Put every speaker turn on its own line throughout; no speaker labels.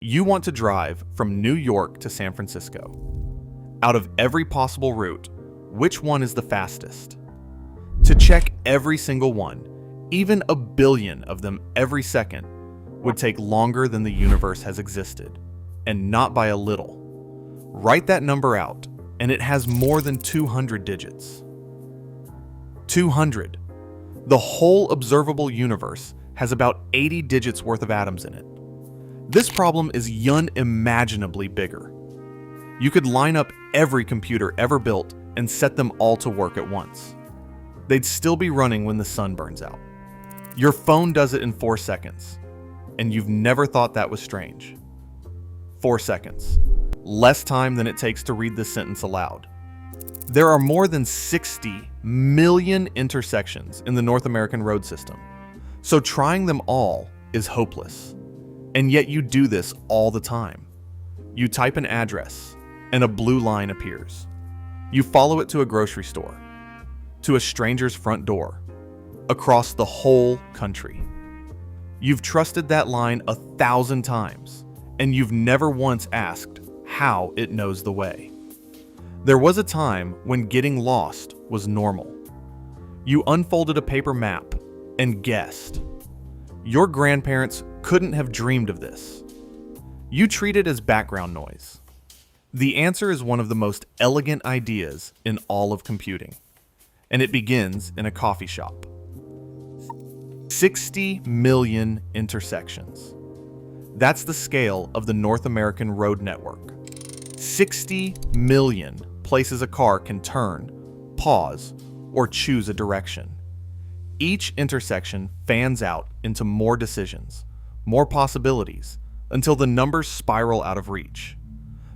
You want to drive from New York to San Francisco. Out of every possible route, which one is the fastest? To check every single one, even a billion of them every second, would take longer than the universe has existed, and not by a little. Write that number out, and it has more than 200 digits. 200. The whole observable universe has about 80 digits worth of atoms in it. This problem is unimaginably bigger. You could line up every computer ever built and set them all to work at once. They'd still be running when the sun burns out. Your phone does it in 4 seconds, and you've never thought that was strange. 4 seconds. Less time than it takes to read this sentence aloud. There are more than 60 million intersections in the North American road system, so trying them all is hopeless. And yet you do this all the time. You type an address, and a blue line appears. You follow it to a grocery store, to a stranger's front door, across the whole country. You've trusted that line 1,000 times, and you've never once asked how it knows the way. There was a time when getting lost was normal. You unfolded a paper map and guessed. Your grandparents couldn't have dreamed of this. You treat it as background noise. The answer is one of the most elegant ideas in all of computing, and it begins in a coffee shop. 60 million intersections. That's the scale of the North American road network. 60 million places a car can turn, pause, or choose a direction. Each intersection fans out into more decisions, more possibilities, until the numbers spiral out of reach.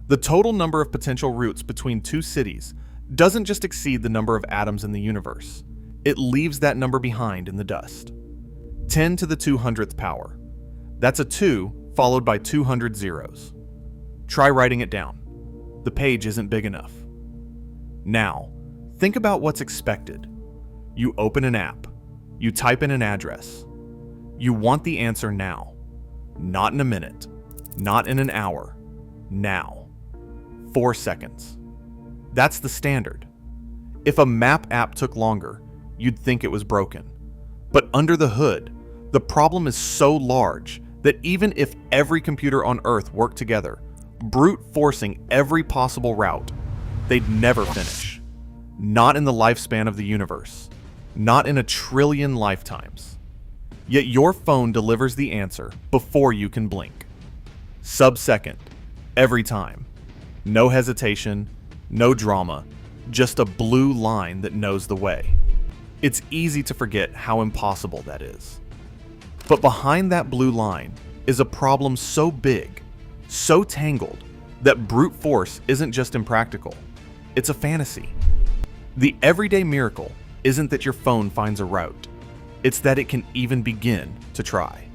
The total number of potential routes between two cities doesn't just exceed the number of atoms in the universe. It leaves that number behind in the dust. 10 to the 200th power. That's a 2 followed by 200 zeros. Try writing it down. The page isn't big enough. Now, think about what's expected. You open an app. You type in an address. You want the answer now. Not in a minute. Not in an hour. Now. 4 seconds. That's the standard. If a map app took longer, you'd think it was broken. But under the hood, the problem is so large that even if every computer on Earth worked together, brute forcing every possible route, they'd never finish. Not in the lifespan of the universe. Not in 1 trillion lifetimes. Yet your phone delivers the answer before you can blink. Sub-second. Every time. No hesitation, no drama, just a blue line that knows the way. It's easy to forget how impossible that is. But behind that blue line is a problem so big, so tangled, that brute force isn't just impractical. It's a fantasy. The everyday miracle isn't that your phone finds a route. It's that it can even begin to try.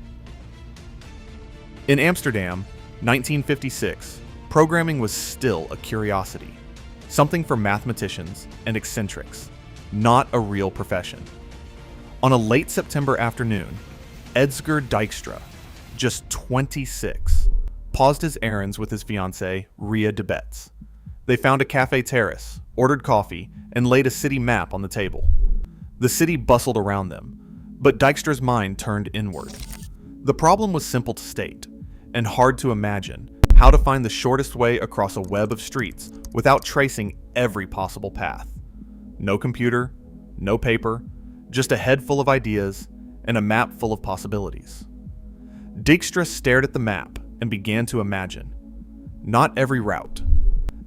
In Amsterdam, 1956, programming was still a curiosity, something for mathematicians and eccentrics, not a real profession. On a late September afternoon, Edsger Dijkstra, just 26, paused his errands with his fiancée, Ria de Betz. They found a cafe terrace, ordered coffee, and laid a city map on the table. The city bustled around them, but Dijkstra's mind turned inward. The problem was simple to state, and hard to imagine: how to find the shortest way across a web of streets without tracing every possible path. No computer, no paper, just a head full of ideas and a map full of possibilities. Dijkstra stared at the map and began to imagine. Not every route.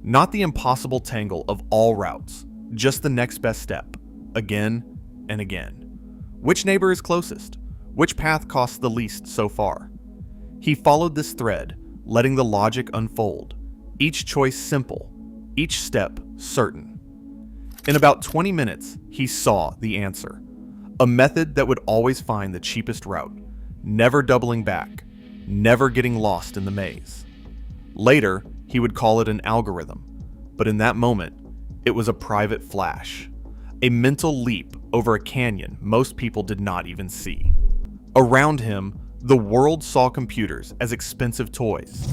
Not the impossible tangle of all routes, just the next best step, again and again. Which neighbor is closest? Which path costs the least so far? He followed this thread, letting the logic unfold, each choice simple, each step certain. In about 20 minutes, he saw the answer. A method that would always find the cheapest route, never doubling back, never getting lost in the maze. Later, he would call it an algorithm, but in that moment, it was a private flash, a mental leap over a canyon most people did not even see. Around him, The world saw computers as expensive toys.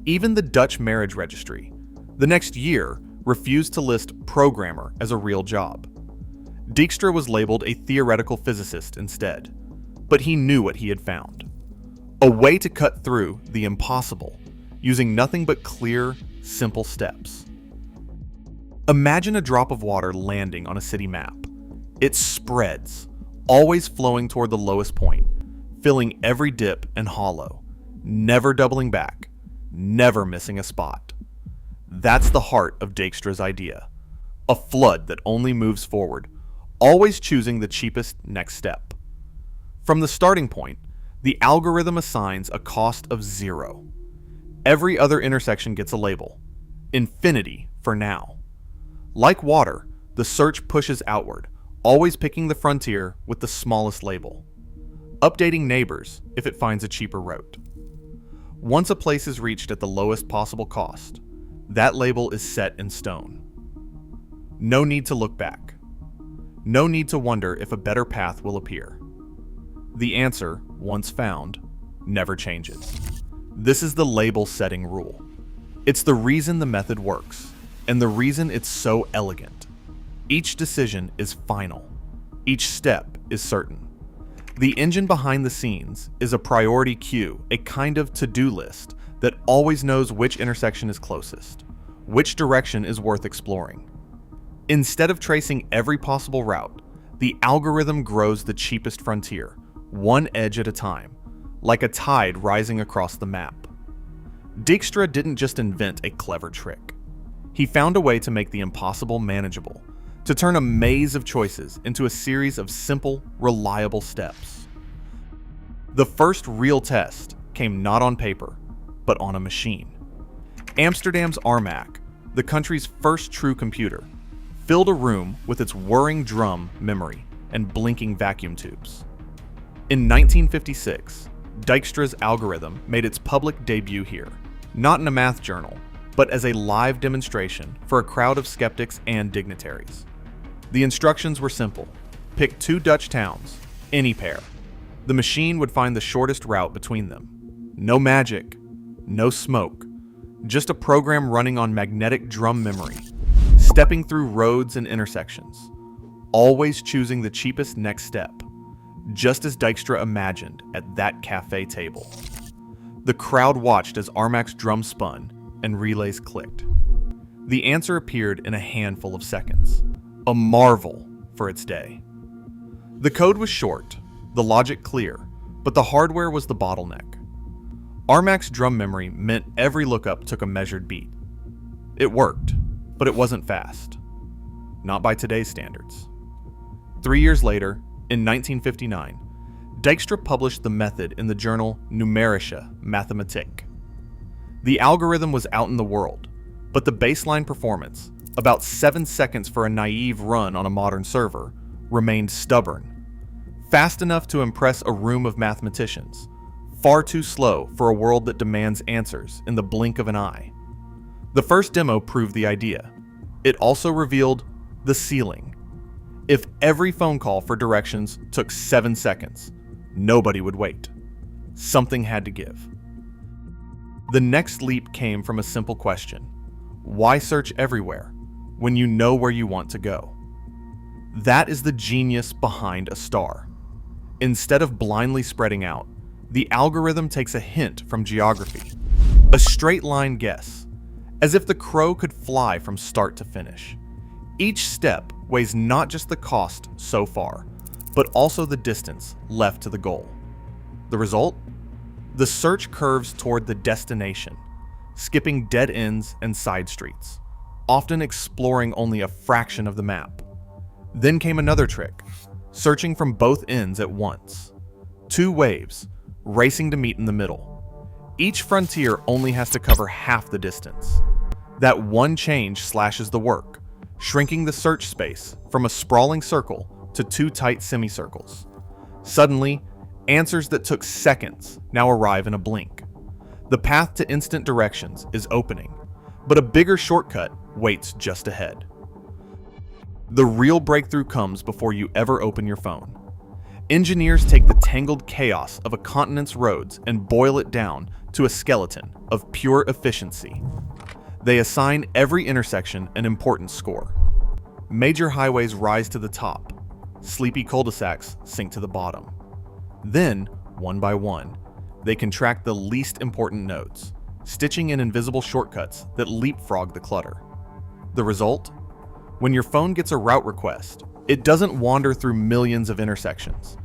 Even the Dutch marriage registry, the next year, refused to list programmer as a real job. Dijkstra was labeled a theoretical physicist instead, but he knew what he had found. A way to cut through the impossible, using nothing but clear, simple steps. Imagine a drop of water landing on a city map. It spreads, always flowing toward the lowest point, filling every dip and hollow, never doubling back, never missing a spot. That's the heart of Dijkstra's idea. A flood that only moves forward, always choosing the cheapest next step. From the starting point, the algorithm assigns a cost of 0. Every other intersection gets a label. Infinity for now. Like water, the search pushes outward, always picking the frontier with the smallest label. Updating neighbors if it finds a cheaper route. Once a place is reached at the lowest possible cost, that label is set in stone. No need to look back. No need to wonder if a better path will appear. The answer, once found, never changes. This is the label setting rule. It's the reason the method works, and the reason it's so elegant. Each decision is final. Each step is certain. The engine behind the scenes is a priority queue, a kind of to-do list that always knows which intersection is closest, which direction is worth exploring. Instead of tracing every possible route, the algorithm grows the cheapest frontier, one edge at a time, like a tide rising across the map. Dijkstra didn't just invent a clever trick. He found a way to make the impossible manageable, to turn a maze of choices into a series of simple, reliable steps. The first real test came not on paper, but on a machine. Amsterdam's Armac, the country's first true computer, filled a room with its whirring drum memory and blinking vacuum tubes. In 1956, Dijkstra's algorithm made its public debut here, not in a math journal, but as a live demonstration for a crowd of skeptics and dignitaries. The instructions were simple. Pick 2 Dutch towns, any pair. The machine would find the shortest route between them. No magic, no smoke, just a program running on magnetic drum memory, stepping through roads and intersections, always choosing the cheapest next step, just as Dijkstra imagined at that cafe table. The crowd watched as Armac's drum spun and relays clicked. The answer appeared in a handful of seconds, a marvel for its day. The code was short, the logic clear, but the hardware was the bottleneck. Armac's drum memory meant every lookup took a measured beat. It worked, but it wasn't fast. Not by today's standards. 3 years later, in 1959, Dijkstra published the method in the journal Numerische Mathematik. The algorithm was out in the world, but the baseline performance, about 7 seconds for a naive run on a modern server, remained stubborn. Fast enough to impress a room of mathematicians, far too slow for a world that demands answers in the blink of an eye. The first demo proved the idea. It also revealed the ceiling. If every phone call for directions took 7 seconds, nobody would wait. Something had to give. The next leap came from a simple question. Why search everywhere when you know where you want to go? That is the genius behind a star. Instead of blindly spreading out, the algorithm takes a hint from geography, a straight line guess, as if the crow could fly from start to finish. Each step weighs not just the cost so far, but also the distance left to the goal. The result? The search curves toward the destination, skipping dead ends and side streets, often exploring only a fraction of the map. Then came another trick, searching from both ends at once. 2 waves, racing to meet in the middle. Each frontier only has to cover half the distance. That one change slashes the work, shrinking the search space from a sprawling circle to 2 tight semicircles. Suddenly, answers that took seconds now arrive in a blink. The path to instant directions is opening, but a bigger shortcut waits just ahead. The real breakthrough comes before you ever open your phone. Engineers take the tangled chaos of a continent's roads and boil it down to a skeleton of pure efficiency. They assign every intersection an important score. Major highways rise to the top. Sleepy cul-de-sacs sink to the bottom. Then, one by one, they contract the least important nodes, stitching in invisible shortcuts that leapfrog the clutter. The result? When your phone gets a route request, it doesn't wander through millions of intersections.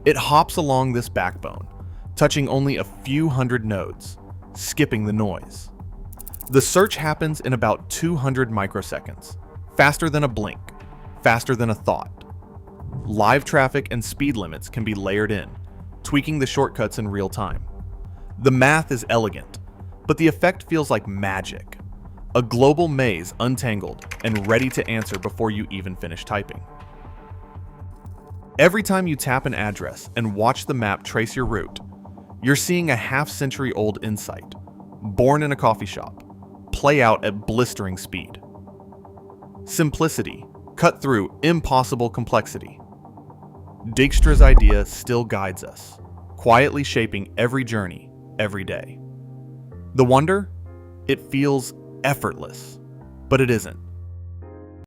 It hops along this backbone, touching only a few hundred nodes, skipping the noise. The search happens in about 200 microseconds, faster than a blink, faster than a thought. Live traffic and speed limits can be layered in, tweaking the shortcuts in real time. The math is elegant, but the effect feels like magic. A global maze untangled and ready to answer before you even finish typing. Every time you tap an address and watch the map trace your route, you're seeing a half-century-old insight, born in a coffee shop, play out at blistering speed. Simplicity cut through impossible complexity. Dijkstra's idea still guides us, quietly shaping every journey, every day. The wonder? It feels effortless, but it isn't.